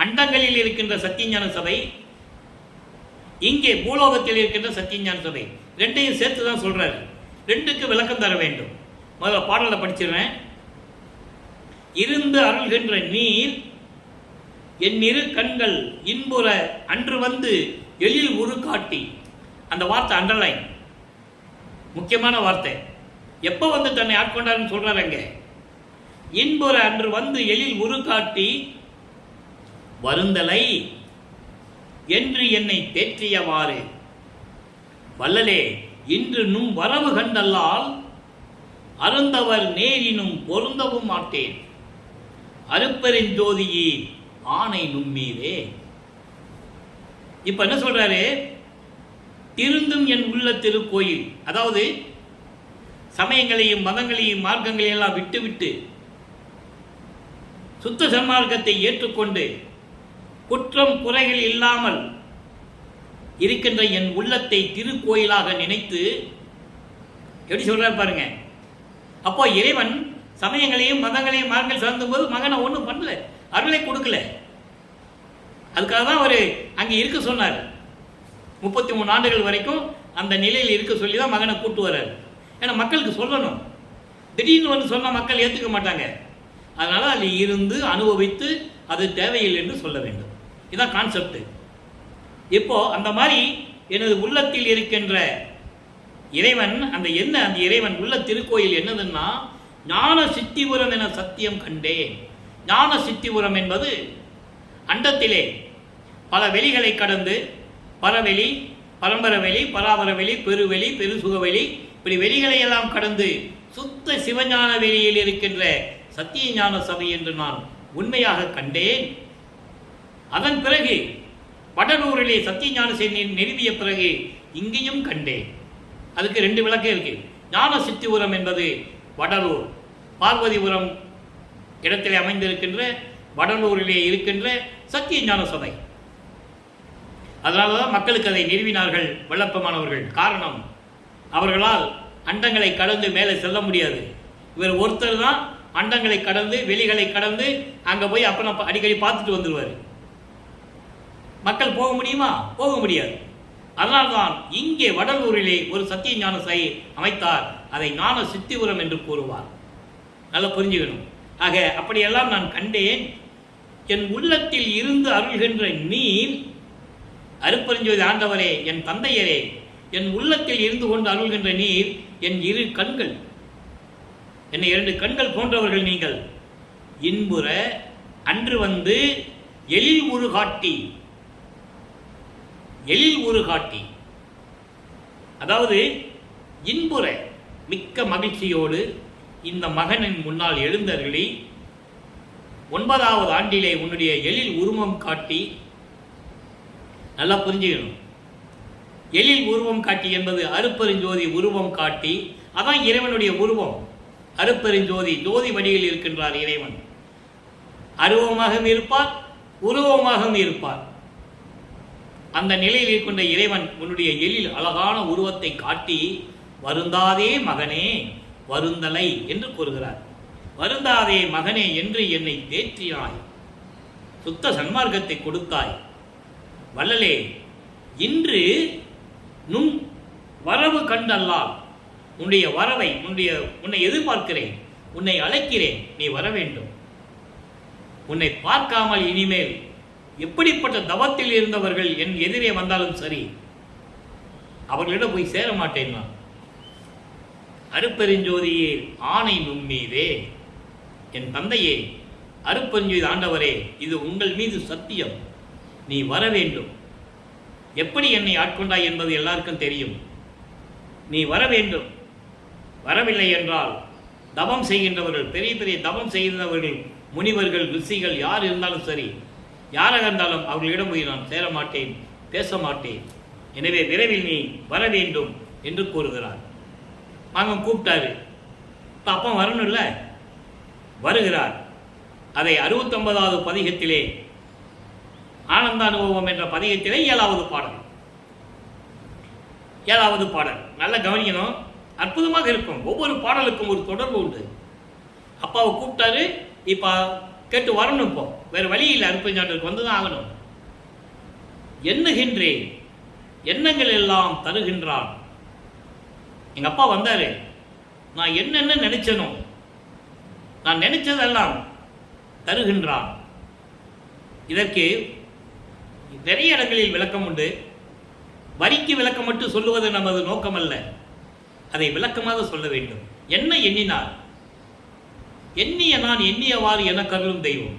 அண்டங்களில் இருக்கின்ற சத்தியஞான சபை, இங்கே பூலோகத்தில் இருக்கின்ற சத்தியஞான சபை, 2ஐயும் சேர்த்து தான் சொல்றாரு. 2க்கு விளக்கம் தர வேண்டும். முதல்ல பாடலை படிச்சிருவேன். இருந்து அருள்கின்ற நீர் என் இரு கண்கள் இன்புற அன்று வந்து எழில் உரு காட்டி. அந்த வார்த்தை அண்டர்லைன், முக்கியமான வார்த்தை. எப்போ வந்து தன்னை ஆட்கொண்டாருன்னு சொல்றாரு அங்க. இன்புற அன்று வந்து எழில் உரு காட்டி வருந்தலை என்று என்னை தேற்றியவாறு வல்லலே இன்று நும் வரவு கண்டல்லால் அருந்தவர் நேரினும் பொருந்தவும் மாட்டேன் அருப்பெருஞ்சோதியே ஆணை நும்மீதே. இப்ப என்ன சொல்றாரு? திருந்தும் என் உள்ள திருக்கோயில், அதாவது சமயங்களையும் மதங்களையும் மார்க்கங்களையும் எல்லாம் விட்டுவிட்டு சுத்த சன்மார்க்கத்தை ஏற்றுக்கொண்டு குற்றம் குறைகள் இல்லாமல் இருக்கின்ற என் உள்ளத்தை திருக்கோயிலாக நினைத்து, எப்படி சொல்றாரு பாருங்க. அப்போ இறைவன் சமயங்களையும் மதங்களையும் மார்க்கங்கள் சார்ந்தும் போது மகனை ஒன்றும் பண்ணல, அருளை கொடுக்கல. அதுக்காக தான் அவர் அங்கே இருக்க சொன்னார். 33 ஆண்டுகள் வரைக்கும் அந்த நிலையில் இருக்க சொல்லி தான் மகனை கூட்டு வர்றாரு. ஏன்னா மக்களுக்கு சொல்லணும். திடீர்னு வந்து சொன்ன மக்கள் ஏற்றுக்க மாட்டாங்க. அதனால அதில் இருந்து அனுபவித்து அது தேவையில்லை என்று சொல்ல வேண்டும். இதுதான் கான்செப்ட். இப்போ அந்த மாதிரி எனது உள்ளத்தில் இருக்கின்ற இறைவன், அந்த இறைவன் உள்ள திருக்கோயில் என்னதுன்னா ஞான சித்திபுரம் என சத்தியம் கண்டேன். ஞான சித்திபுரம் என்பது அண்டத்திலே பல வெளிகளை கடந்து, பரவெளி, பரம்பரவெளி, பராபரவெளி, பெருவெளி, பெருசுகவெளி, இப்படி வெளிகளை எல்லாம் கடந்து சுத்த சிவஞான வெளியில் இருக்கின்ற சத்திய ஞான சபை என்று நான் உண்மையாக கண்டேன். அதன் பிறகு வடலூரிலே சத்திய ஞான சபை நிறுவிய பிறகு இங்கேயும் கண்டேன். அதுக்கு 2 விளக்கம் இருக்கு. ஞான சித்திபுரம் என்பது வடலூர், பார்வதிபுரம் இடத்திலே அமைந்திருக்கின்ற வடலூரிலே இருக்கின்ற சத்திய ஞான சபை. அதனால தான் மக்களுக்கு அதை நிறுவினார்கள் வல்லப்பமானவர்கள். காரணம், அவர்களால் அண்டங்களை கடந்து மேலே செல்ல முடியாது. இவர் ஒருத்தர் தான் அண்டங்களை கடந்து வெளிகளை கடந்து அங்கே போய் அப்புறம் அடிக்கடி பார்த்துட்டு வந்துடுவார். மக்கள் போக முடியுமா? போக முடியாது. அதனால்தான் இங்கே வடலூரிலே ஒரு சத்திய ஞான சபை அமைத்தார். அதை ஞான சித்திபுரம் என்று கூறுவார். நல்லா புரிஞ்சுக்கணும். ஆக அப்படியெல்லாம் நான் கண்டேன். என் உள்ளத்தில் இருந்து அருள்கின்ற நீர், அருட்பெருஞ்சோதி ஆண்டவரே, என் தந்தையரே, என் உள்ளத்தில் இருந்து கொண்டு அருள்கின்ற நீர் என் இரு கண்கள், என்னை 2 கண்கள் போன்றவர்கள் நீங்கள். இன்புற அன்று வந்து எழில் உரு காட்டி, எழில் உரு காட்டி, அதாவது இன்புற மிக்க மகிழ்ச்சியோடு இந்த மகனின் முன்னால் எழுந்தருளி 9வது ஆண்டிலே உன்னுடைய எழில் உருவம் காட்டி. நல்லா புரிஞ்சுக்கணும். எழில் உருவம் காட்டி என்பது அருட்பெருஞ்சோதி உருவம் காட்டி. அதான் இறைவனுடைய உருவம். அருட்பெருஞ்சோதி ஜோதி வடிவில் இருக்கின்றார் இறைவன். அருவமாகவும் இருப்பார், உருவமாகவும் இருப்பார். அந்த நிலையில் இருக்கின்ற இறைவன் உன்னுடைய எழில் அழகான உருவத்தை காட்டி, வருந்தாதே மகனே வருந்தலை என்று கூறுகிறார். வருந்தாதே மகனே என்று என்னை தேற்றினாய், சுத்த சன்மார்க்கத்தை கொடுத்தாய். வள்ளலே, இன்று நுண் வரவு கண்டல்லால் உன்னுடைய வரவை உன்னை எதிர்பார்க்கிறேன், உன்னை அழைக்கிறேன், நீ வர வேண்டும். உன்னை பார்க்காமல் இனிமேல் எப்படிப்பட்ட தவத்தில் இருந்தவர்கள் என் எதிரே வந்தாலும் சரி, அவர்களிடம் போய் சேர மாட்டேன். நான் அருட்பெருஞ்சோதியே ஆணை நும்மீதே, என் தந்தையே, அருட்பெருஞ்சோதி ஆண்டவரே, இது உங்கள் மீது சத்தியம், நீ வர வேண்டும். எப்படி என்னை ஆட்கொண்டாய் என்பது எல்லாருக்கும் தெரியும். நீ வர வேண்டும். வரவில்லை என்றால் தவம் செய்கின்றவர்கள், பெரிய பெரிய தவம் செய்கின்றவர்கள், முனிவர்கள், ரிஷிகள் யார் இருந்தாலும் சரி, யாராக இருந்தாலும் அவர்களிடம் போய் நான் சேர மாட்டேன், பேச மாட்டேன். எனவே விரைவில் நீ வர வேண்டும் என்று கூறுகிறார். மகன் கூப்பிட்டாரு. இப்போ அப்பா வரணும்ல, வருகிறார். அதை 69வது பதிகத்திலே, ஆனந்த அனுபவம் என்ற பதிகத்திலே 7வது பாடல். 7வது பாடல் நல்லா கவனிக்கணும். அற்புதமாக இருக்கும். ஒவ்வொரு பாடலுக்கும் ஒரு தொடர்பு உண்டு. அப்பாவை கூப்பிட்டாரு, இப்போ கேட்டு வரணும். இப்போ வேறு வழி இல்லை, அருட்பெருஞ்சாண்டவருக்கு வந்து தான் ஆகணும். எண்ணுகின்றேன், எண்ணங்கள் எல்லாம் தருகின்றான். எங்கள் அப்பா வந்தார். நான் என்னென்ன நினைச்சனோ, நான் நினைச்சதெல்லாம் தருகின்றான். இதற்கு நிறைய இடங்களில் விளக்கம் உண்டு. வரிக்கு விளக்கம் மட்டும் சொல்லுவது நமது நோக்கமல்ல, அதை விளக்கமாக சொல்ல வேண்டும். என்ன எண்ணினார்? எண்ணிய நான் எண்ணியவாறு என கருளும் தெய்வம்.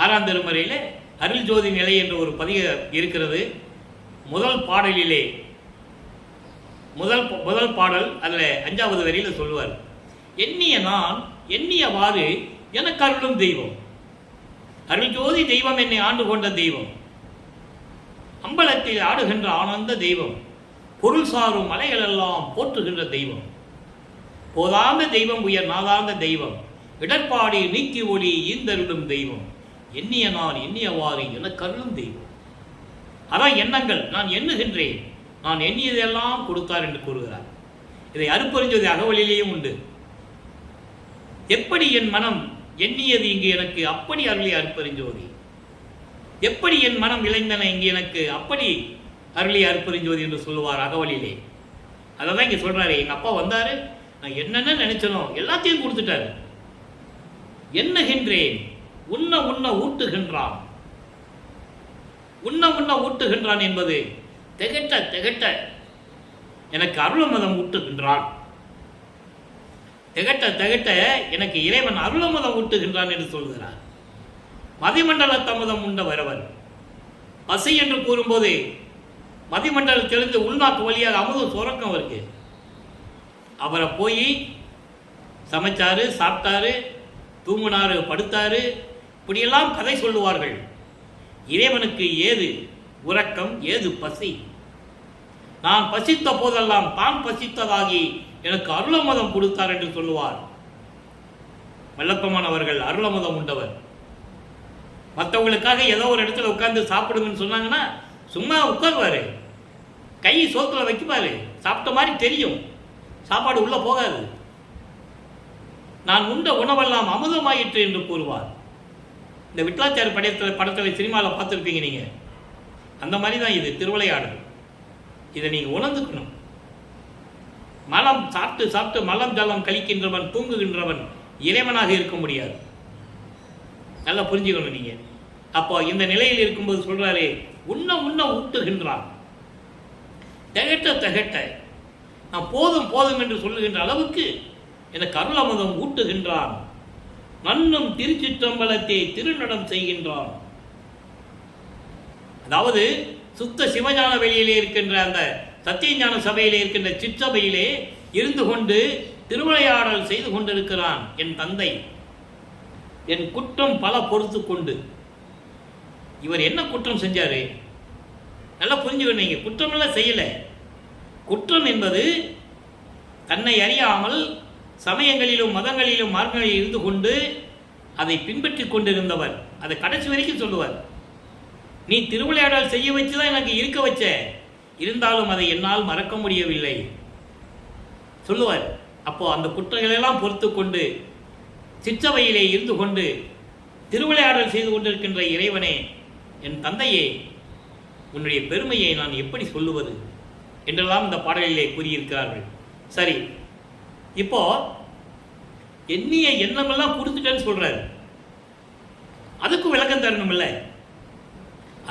6ஆம் திருமுறையில் அருள் ஜோதி நிலை என்ற ஒரு பதிக இருக்கிறது. முதல் பாடலிலே முதல் பாடல் அதில் 5வது வரியில் சொல்லுவார், எண்ணிய நான் எண்ணியவாறு என கருளும் தெய்வம். அருள் ஜோதி தெய்வம் என்னை ஆண்டு கொண்ட தெய்வம், அம்பலத்தில் ஆடுகின்ற ஆனந்த தெய்வம், பொருள் சாரும் மலைகளெல்லாம் போற்றுகின்ற தெய்வம், போதாந்த தெய்வம், உயர் நாதாந்த தெய்வம், இடர்பாடி நீக்கி ஒளி ஈந்தருளும் தெய்வம், எண்ணிய நான் எண்ணியவாறு என கருளும் தெய்வம். அதான் எண்ணங்கள். நான் எண்ணுகின்றேன், நான் எண்ணியதெல்லாம் கொடுத்தார் என்று கூறுகிறார். இதை அருட்பெருஞ்சோதி அகவலிலேயும் உண்டு. எப்படி என் மனம் எண்ணியது இங்கு எனக்கு அப்படி அருளிய அருட்பெருஞ்சோதி, எப்படி என் மனம் விளைந்தன இங்கு எனக்கு அப்படி அருளிய அருட்பெருஞ்சோதி என்று சொல்லுவார் அகவலிலே. அதை தான் இங்கே சொல்றாரு. எங்கள் அப்பா வந்தார், நான் என்னென்ன நினைச்சனோ எல்லாத்தையும் கொடுத்துட்டாரு. எண்ணுகின்றேன், உண்ண உண்ண ஊட்டுகின்றான். உண்ண உண்ண ஊட்டுகின்றான் என்பது திகட்ட திகட்ட எனக்கு அருளமதம் ஊட்டுகின்றான். திகட்ட திகட்ட எனக்கு இறைவன் அருளமதம் ஊட்டுகின்றான் என்று சொல்கிறார். மதிமண்டல தமதம் உண்ட வரவர். பசி என்று கூறும்போது மதிமண்டலத்திலிருந்து உள்நாக்கு வழியாக அமுதம் சுரக்கம் இருக்கு. அவரை போய் சமைச்சாரு, சாப்பிட்டாரு, தூங்குனாரு, படுத்தாரு, இப்படியெல்லாம் கதை சொல்லுவார்கள். இறைவனுக்கு ஏது உறக்கம், ஏது பசி? நான் பசித்த போதெல்லாம் தான் பசித்ததாகி எனக்கு அருளமுதம் கொடுத்தார் என்று சொல்லுவார். வல்லப்பெருமான் அவர்கள் அருளமுதம் உண்டவர். மற்றவங்களுக்காக ஏதோ ஒரு இடத்துல உட்கார்ந்து சாப்பிடுங்கன்னு சொன்னாங்கன்னா சும்மா உட்காருவாரு, கை சோத்துல வைக்குவாரு, சாப்பிட்ட மாதிரி தெரியும், சாப்பாடு உள்ள போகாது. நான் உண்ட உணவெல்லாம் அமுதமாயிற்று என்று கூறுவார். இந்த விட்லாச்சாரி படத்தில் சினிமாவில் பார்த்துருப்பீங்க நீங்கள். அந்த மாதிரி தான் இது திருவிளையாடல். இதை நீங்கள் உணர்ந்துக்கணும். மலம் சாப்பிட்டு சாப்பிட்டு மலம் ஜலம் கழிக்கின்றவன் தூங்குகின்றவன் இறைவனாக இருக்க முடியாது. நல்லா புரிஞ்சுக்கணும் நீங்கள். அப்போ இந்த நிலையில் இருக்கும்போது சொல்றாரு, உண்ண உண்ண ஊட்டுகின்றான், திகட்ட திகட்ட நான் போதும் போதும் என்று சொல்லுகின்ற அளவுக்கு எனக்கு அருள் அமுதம் ஊட்டுகின்றான். நன்னும் திருச்சிற்றம்பலத்தை திருநடம் செய்கின்றான். அதாவது சுத்த சிவஞான வெளியிலே இருக்கின்ற அந்த சத்தியஞான சபையிலே இருக்கின்ற சிற்றபையிலே இருந்து கொண்டு திருவிளையாடல் செய்து கொண்டிருக்கிறான் என் தந்தை. என் குற்றம் பல பொறுத்து கொண்டு. இவர் என்ன குற்றம் செஞ்சாரு? நல்லா புரிஞ்சுக்கணும். குற்றமெல்லாம் செய்யல. குற்றம் என்பது தன்னை அறியாமல் சமயங்களிலும் மதங்களிலும் மார்க்கங்களில் இருந்து கொண்டு அதை பின்பற்றி கொண்டிருந்தவர். அதை கடைசி வரைக்கும் சொல்லுவார். நீ திருவிளையாடல் செய்ய வச்சுதான் எனக்கு இருக்க வச்ச, இருந்தாலும் அதை என்னால் மறக்க முடியவில்லை சொல்லுவார். அப்போ அந்த குற்றங்களெல்லாம் பொறுத்து கொண்டு சிற்றவையிலே இருந்து கொண்டு திருவிளையாடல் செய்து கொண்டிருக்கின்ற இறைவனே, என் தந்தையே, உன்னுடைய பெருமையை நான் எப்படி சொல்லுவது என்றெல்லாம் இந்த பாடலிலே கூறியிருக்கிறார்கள். சரி, இப்போ எண்ணிய எண்ணமெல்லாம் கொடுத்துட்டேன்னு சொல்றாரு. அதுக்கு விளக்கம் தரணும் இல்லை?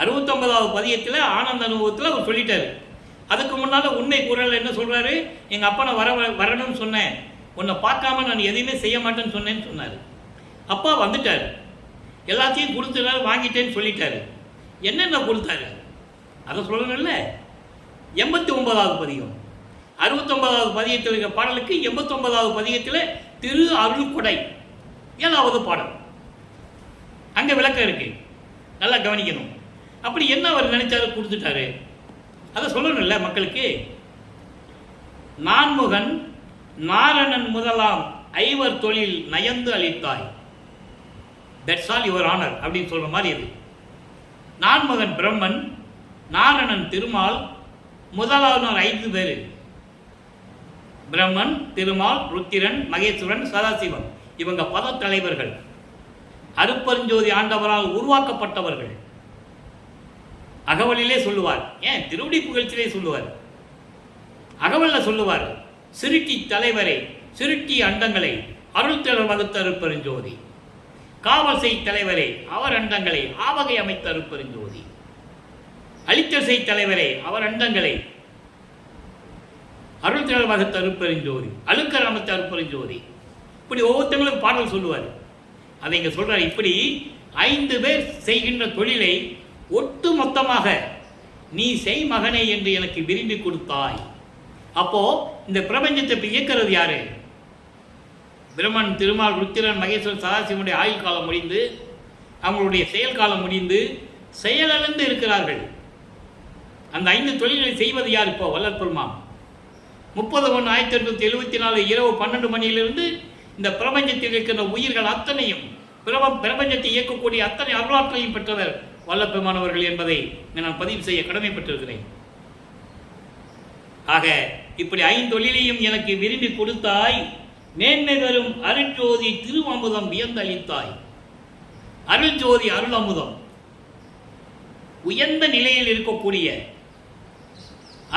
69வது பதியத்தில் ஆனந்த அனுபவத்தில் அவர் சொல்லிட்டாரு. அதுக்கு முன்னால உண்மை குரல் என்ன சொல்றாரு? எங்க அப்பா நான் வரணும்னு சொன்னேன், உன்னை பார்க்காம நான் எதையுமே செய்ய மாட்டேன்னு சொன்னேன்னு சொன்னார். அப்பா வந்துட்டார், எல்லாத்தையும் கொடுத்துட்டாரு, வாங்கிட்டேன்னு சொல்லிட்டாரு. என்னென்ன கொடுத்தாரு அதை சொல்லணும்ல. 89வது பதிகம், 69வது பதியத்தில் இருக்கிற பாடலுக்கு 89வது பதிகத்தில் திரு அருள்கொடை 7வது பாடல், அங்க விளக்கம் இருக்கு. நல்லா கவனிக்கணும். அப்படி என்ன அவர் நினைச்சாரு கொடுத்துட்டாரு அதை சொல்லணும்ல மக்களுக்கு. நான்முகன் நாரணன் முதலாம் ஐவர் தொழில் நயந்து அளித்தாய், தட்ஸ் ஆல் யுவர் ஆனர் அப்படின்னு சொல்ற மாதிரி இது. நான்மகன் பிரம்மன், நாரணன் திருமால், முதலாவது 5 பேர், பிரம்மன், திருமால், ருத்திரன், மகேஸ்வரன், சதாசிவன். இவங்க பத தலைவர்கள், அருப்பெருஞ்சோதி ஆண்டவரால் உருவாக்கப்பட்டவர்கள். அகவலிலே சொல்லுவார், ஏன் திருவடி புகழ்ச்சியிலே சொல்லுவார், அகவல்ல சொல்லுவார், சிருட்டி தலைவரை, சிருட்டி அண்டங்களை அருள் திறர் வகுத்த அருப்பெருஞ்சோதி, காவல் செய் தலைவரை, அவர் அண்டங்களை ஆவகை அமைத்த அருப்பெருஞ்சோதி, அழித்தல் செய் தலைவரை, அவர் அண்டங்களை அருள் திறர் வகுத்த அருப்பெருஞ்சோதி, அழுக்கர் அமைத்த அருப்பெருஞ்சோதி. இப்படி ஒவ்வொருத்தங்களும் பாடல் சொல்லுவார். அதை இங்க சொல்றாரு. இப்படி 5 பேர் செய்கின்ற தொழிலை ஒட்டு மொத்தமாக நீ செய் மகனே என்று எனக்கு விரும்பி கொடுத்தாய். அப்போ இந்த பிரபஞ்சத்தை இயக்கிறது யாரு? பிரம்மன், திருமால், ருத்திரன், மகேஸ்வரன், சதாசிவனுடைய ஆயுள் காலம் முடிந்து அவங்களுடைய செயல் காலம் முடிந்து செயலிழந்து இருக்கிறார்கள். அந்த 5 தொழில்களை செய்வது யார்? இப்போ வள்ளல் பெருமான் 30/1/1874 இரவு 12 மணியிலிருந்து இந்த பிரபஞ்சத்தில் இருக்கின்ற உயிர்கள் அத்தனையும் பிரபஞ்சத்தை இயக்கக்கூடிய அத்தனை அருளாற்றலையும் பெற்றவர் வல்லப்பெருமான் அவர்கள் என்பதை நான் பதிவு செய்ய கடமைப்பட்டிருக்கிறேன். ஆக இப்படி 5 தொழிலையும் எனக்கு விரும்பி கொடுத்தாய், மேன்மை வரும் அருட்ஜோதி திருவமுதம் வியந்தளித்தாய். அருள்ஜோதி அருள் அமுதம், உயர்ந்த நிலையில் இருக்கக்கூடிய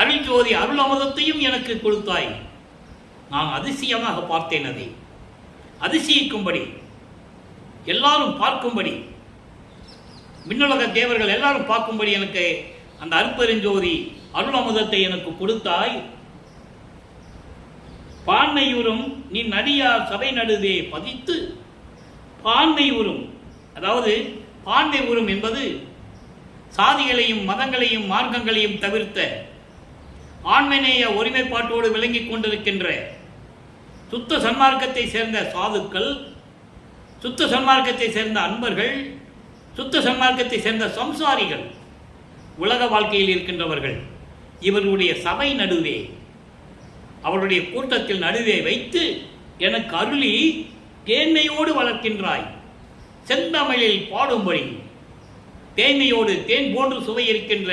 அருள்ஜோதி அருள் அமுதத்தையும் எனக்கு கொடுத்தாய். நான் அதிசயமாக பார்த்தேன். அதை அதிசயிக்கும்படி, எல்லாரும் பார்க்கும்படி, விண்ணுலக தேவர்கள் எல்லாரும் பார்க்கும்படி எனக்கு அந்த அருட்பெருஞ்சோதி அருள் அமுதத்தை எனக்கு கொடுத்தாய். பான்மையுறும் நீ நடியார் சபை நடுவே பதித்து, பான்மையுறும், அதாவது பான்மை உறும் என்பது சாதிகளையும் மதங்களையும் மார்க்கங்களையும் தவிர்த்த ஆண்மநேய ஒருமைப்பாட்டோடு விளங்கிக் கொண்டிருக்கின்ற சுத்த சன்மார்க்கத்தை சேர்ந்த சாதுக்கள், சுத்த சன்மார்க்கத்தை சேர்ந்த அன்பர்கள், சுத்த சன்மார்க்கத்தை சேர்ந்த சம்சாரிகள், உலக வாழ்க்கையில் இருக்கின்றவர்கள், இவர்களுடைய சபை நடுவே அவருடைய கூட்டத்தில் நடுவே வைத்து எனக்கு அருளி தேன்மையோடு வளர்க்கின்றாய். செந்தமிழில் பாடும்படி தேன்மையோடு தேன் போன்று சுவை இருக்கின்ற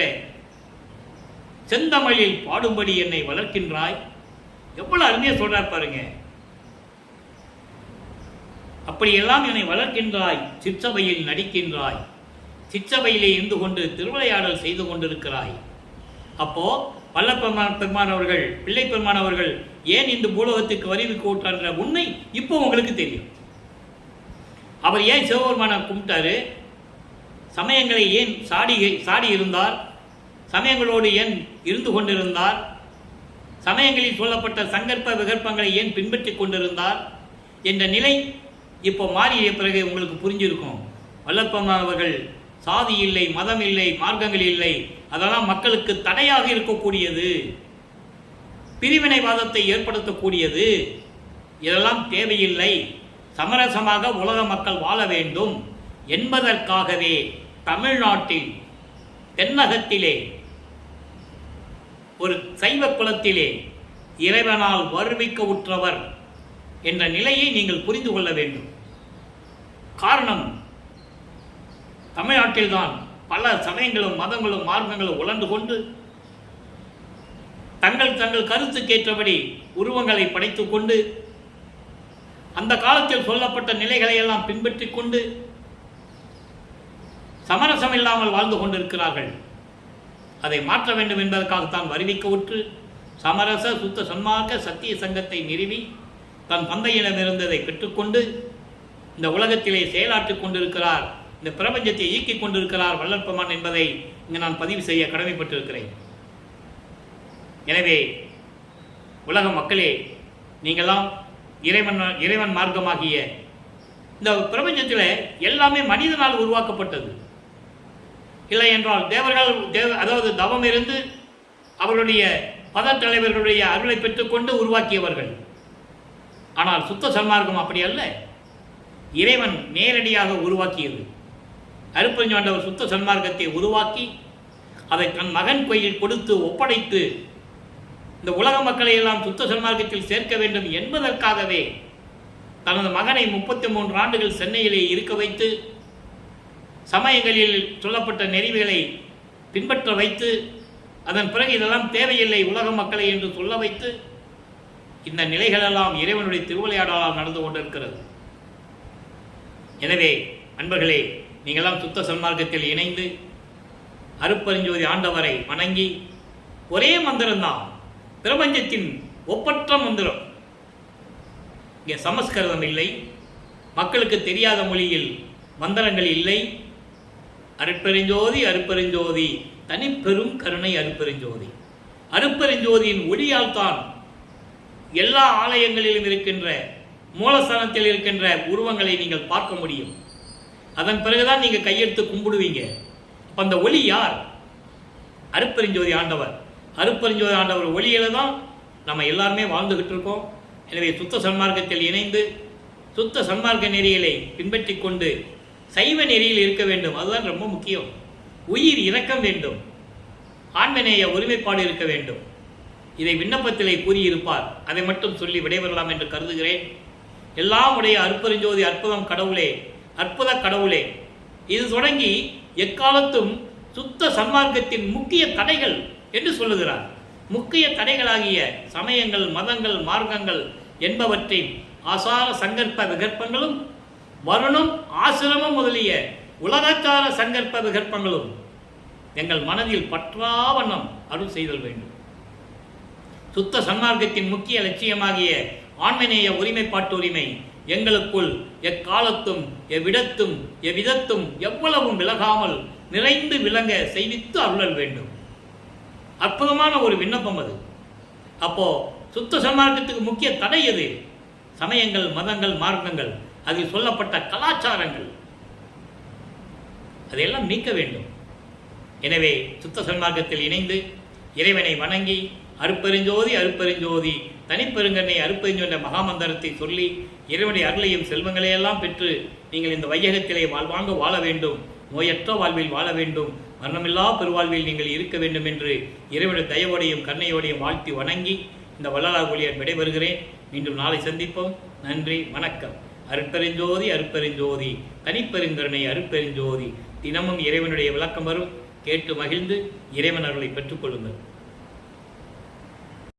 செந்தமிழில் பாடும்படி என்னை வளர்க்கின்றாய். எவ்வளவு அருமையா சொல்றார் பாருங்க. அப்படியெல்லாம் என்னை வளர்க்கின்றாய், சிற்றவையில் நடிக்கின்றாய், சிற்றவையிலே இருந்து கொண்டு திருவிளையாடல் செய்து கொண்டிருக்கிறாய். அப்போ வல்லபெருமான் அவர்கள், பிள்ளை பெருமான் அவர்கள் ஏன் இந்த பூலோகத்துக்கு வரிவு கூட்டான்ற உண்மை இப்போ உங்களுக்கு தெரியும். அவர் ஏன் சிவபெருமானை கும்பிட்டாரு, சமயங்களை ஏன் சாடி இருந்தார், சமயங்களோடு ஏன் இருந்து கொண்டிருந்தார், சமயங்களில் சொல்லப்பட்ட சங்கற்ப விகற்பங்களை ஏன் பின்பற்றி கொண்டிருந்தார் என்ற நிலை இப்போ மாறிய பிறகு உங்களுக்கு புரிஞ்சிருக்கும். வல்லபெருமான் அவர்கள் சாதி இல்லை, மதம் இல்லை, மார்க்கங்கள் இல்லை, அதெல்லாம் மக்களுக்கு தடையாக இருக்கக்கூடியது, பிரிவினைவாதத்தை ஏற்படுத்தக்கூடியது, இதெல்லாம் தேவையில்லை, சமரசமாக உலக மக்கள் வாழ வேண்டும் என்பதற்காகவே தமிழ்நாட்டில் தென்னகத்திலே ஒரு சைவ குலத்திலே இறைவனால் வருவிக்க உற்றவர் என்ற நிலையை நீங்கள் புரிந்து கொள்ள வேண்டும். காரணம், தமிழ்நாட்டில்தான் பல சமயங்களும் மதங்களும் மார்க்கங்களும் உழந்து கொண்டு தங்கள் கருத்துக்கேற்றபடி உருவங்களை படைத்துக் கொண்டு அந்த காலத்தில் சொல்லப்பட்ட நிலைகளை எல்லாம் பின்பற்றி கொண்டு சமரசம் இல்லாமல் வாழ்ந்து கொண்டிருக்கிறார்கள். அதை மாற்ற வேண்டும் என்பதற்காகத்தான் வருவிக்க உற்று சமரச சுத்த சன்மார்க்க சத்திய சங்கத்தை நிறுவி தன் தந்தையிடமிருந்ததை பெற்றுக்கொண்டு இந்த உலகத்திலே செயலாற்றிக் கொண்டிருக்கிறார், இந்த பிரபஞ்சத்தை இயக்கிக் கொண்டிருக்கிறார் வல்லபெருமான் என்பதை இங்கு நான் பதிவு செய்ய கடமைப்பட்டிருக்கிறேன். எனவே உலக மக்களே, நீங்களாம் இறைவன் மார்க்கமாகிய இந்த பிரபஞ்சத்தில் எல்லாமே மனிதனால் உருவாக்கப்பட்டது. இல்லை என்றால் அதாவது தவம் இருந்து அவர்களுடைய பத தலைவர்களுடைய அருளை பெற்றுக்கொண்டு உருவாக்கியவர்கள். ஆனால் சுத்த சன்மார்க்கம் அப்படி அல்ல, இறைவன் நேரடியாக உருவாக்கியது. அருட்பெருஞ்சாண்டவர் சுத்த சன்மார்க்கத்தை உருவாக்கி அதை தன் மகன் கையில் கொடுத்து ஒப்படைத்து இந்த உலக மக்களை எல்லாம் சுத்த சன்மார்க்கத்தில் சேர்க்க வேண்டும் என்பதற்காகவே தனது மகனை 33 ஆண்டுகள் சென்னையிலே இருக்க வைத்து சமயங்களில் சொல்லப்பட்ட நெறிவுகளை பின்பற்ற வைத்து அதன் பிறகு இதெல்லாம் தேவையில்லை உலக மக்களை என்று சொல்ல வைத்து இந்த நிலைகளெல்லாம் இறைவனுடைய திருவிளையாடலால் நடந்து கொண்டிருக்கிறது. எனவே அன்பர்களே, நீங்களாம் சுத்த சன்மார்க்கத்தில் இணைந்து அருட்பெருஞ்சோதி ஆண்டவரை வணங்கி ஒரே மந்திரம்தான், பிரபஞ்சத்தின் ஒப்பற்ற மந்திரம். இங்கே சமஸ்கிருதம் இல்லை, மக்களுக்கு தெரியாத மொழியில் மந்திரங்கள் இல்லை. அருட்பெருஞ்சோதி அருட்பெருஞ்சோதி தனிப்பெரும் கருணை அருட்பெருஞ்சோதி. அருட்பெருஞ்சோதியின் ஒளியால் தான் எல்லா ஆலயங்களிலும் இருக்கின்ற மூலஸ்தானத்தில் இருக்கின்ற உருவங்களை நீங்கள் பார்க்க முடியும். அதன் பிறகுதான் நீங்கள் கையெடுத்து கும்பிடுவீங்க. அந்த ஒளி யார்? அருட்பெருஞ்சோதி ஆண்டவர். அருட்பெருஞ்சோதி ஆண்டவர் ஒளியில தான் நம்ம எல்லாருமே வாழ்ந்துகிட்டு இருக்கோம். எனவே சுத்த சன்மார்க்கத்தில் இணைந்து சுத்த சன்மார்க்க நெறிகளை பின்பற்றி கொண்டு சைவ நெறியில் இருக்க வேண்டும். அதுதான் ரொம்ப முக்கியம். உயிர் இரக்கம் வேண்டும், ஆன்மநேய ஒருமைப்பாடு இருக்க வேண்டும். இதை விண்ணப்பத்திலே கூறியிருப்பார். அதை மட்டும் சொல்லி விடைபெறலாம் என்று கருதுகிறேன். எல்லாம் உடைய அருட்பெருஞ்சோதி அற்புதம் கடவுளே, அற்புத கடவுளே. இது தொடங்கி எக்காலத்தும் சுத்த சன்மார்க்கத்தின் முக்கிய தடைகள் என்று சொல்லுகிறார். முக்கிய தடைகளாகிய சமயங்கள், மதங்கள், மார்க்கங்கள் என்பவற்றின் ஆசார சங்கற்ப விகற்பங்களும் வருணம், ஆசிரமம் முதலிய உலகச்சார சங்கற்ப விகற்பங்களும் எங்கள் மனதில் பற்றாவண்ணம் அருள் செய்தல் வேண்டும். சுத்த சன்மார்க்கத்தின் முக்கிய லட்சியமாகிய ஆன்மநேய ஒருமைப்பாட்டு உரிமை எங்களுக்குள் எக்காலத்தும் எவ்விடத்தும் எவ்விதத்தும் எவ்வளவும் விலகாமல் நிறைந்து விளங்க செய்வித்து அருளல் வேண்டும். அற்புதமான ஒரு விண்ணப்பம் அது. அப்போ சுத்த சன்மார்க்கத்துக்கு முக்கிய தடை எது? சமயங்கள், மதங்கள், மார்க்கங்கள், அதில் சொல்லப்பட்ட கலாச்சாரங்கள், அதையெல்லாம் நீக்க வேண்டும். எனவே சுத்த சன்மார்க்கத்தில் இணைந்து இறைவனை வணங்கி அருட்பெருஞ்சோதி அருட்பெருஞ்சோதி தனிப்பெருங்கண்ணை அருட்பெருஞ்சோதி மகாமந்திரத்தை சொல்லி இறைவனுடைய அருளையும் செல்வங்களையெல்லாம் பெற்று நீங்கள் இந்த வையகத்திலே வாழ்வாங்க வாழ வேண்டும், நோயற்ற வாழ்வில் வாழ வேண்டும், மரணமில்லா பெருவாழ்வில் நீங்கள் இருக்க வேண்டும் என்று இறைவனுடைய தயவோடையும் கருணையோடையும் வாழ்த்தி வணங்கி இந்த வள்ளலார் ஊழியர் விடைபெறுகிறேன். மீண்டும் நாளை சந்திப்போம். நன்றி, வணக்கம். அருட்பெருஞ்சோதி அருட்பெருஞ்சோதி தனிப்பெருங்கருணை அருட்பெருஞ்சோதி. தினமும் இறைவனுடைய விளக்கம் வரும். கேட்டு மகிழ்ந்து இறைவன் அருளை பெற்றுக்கொள்ளுங்கள்.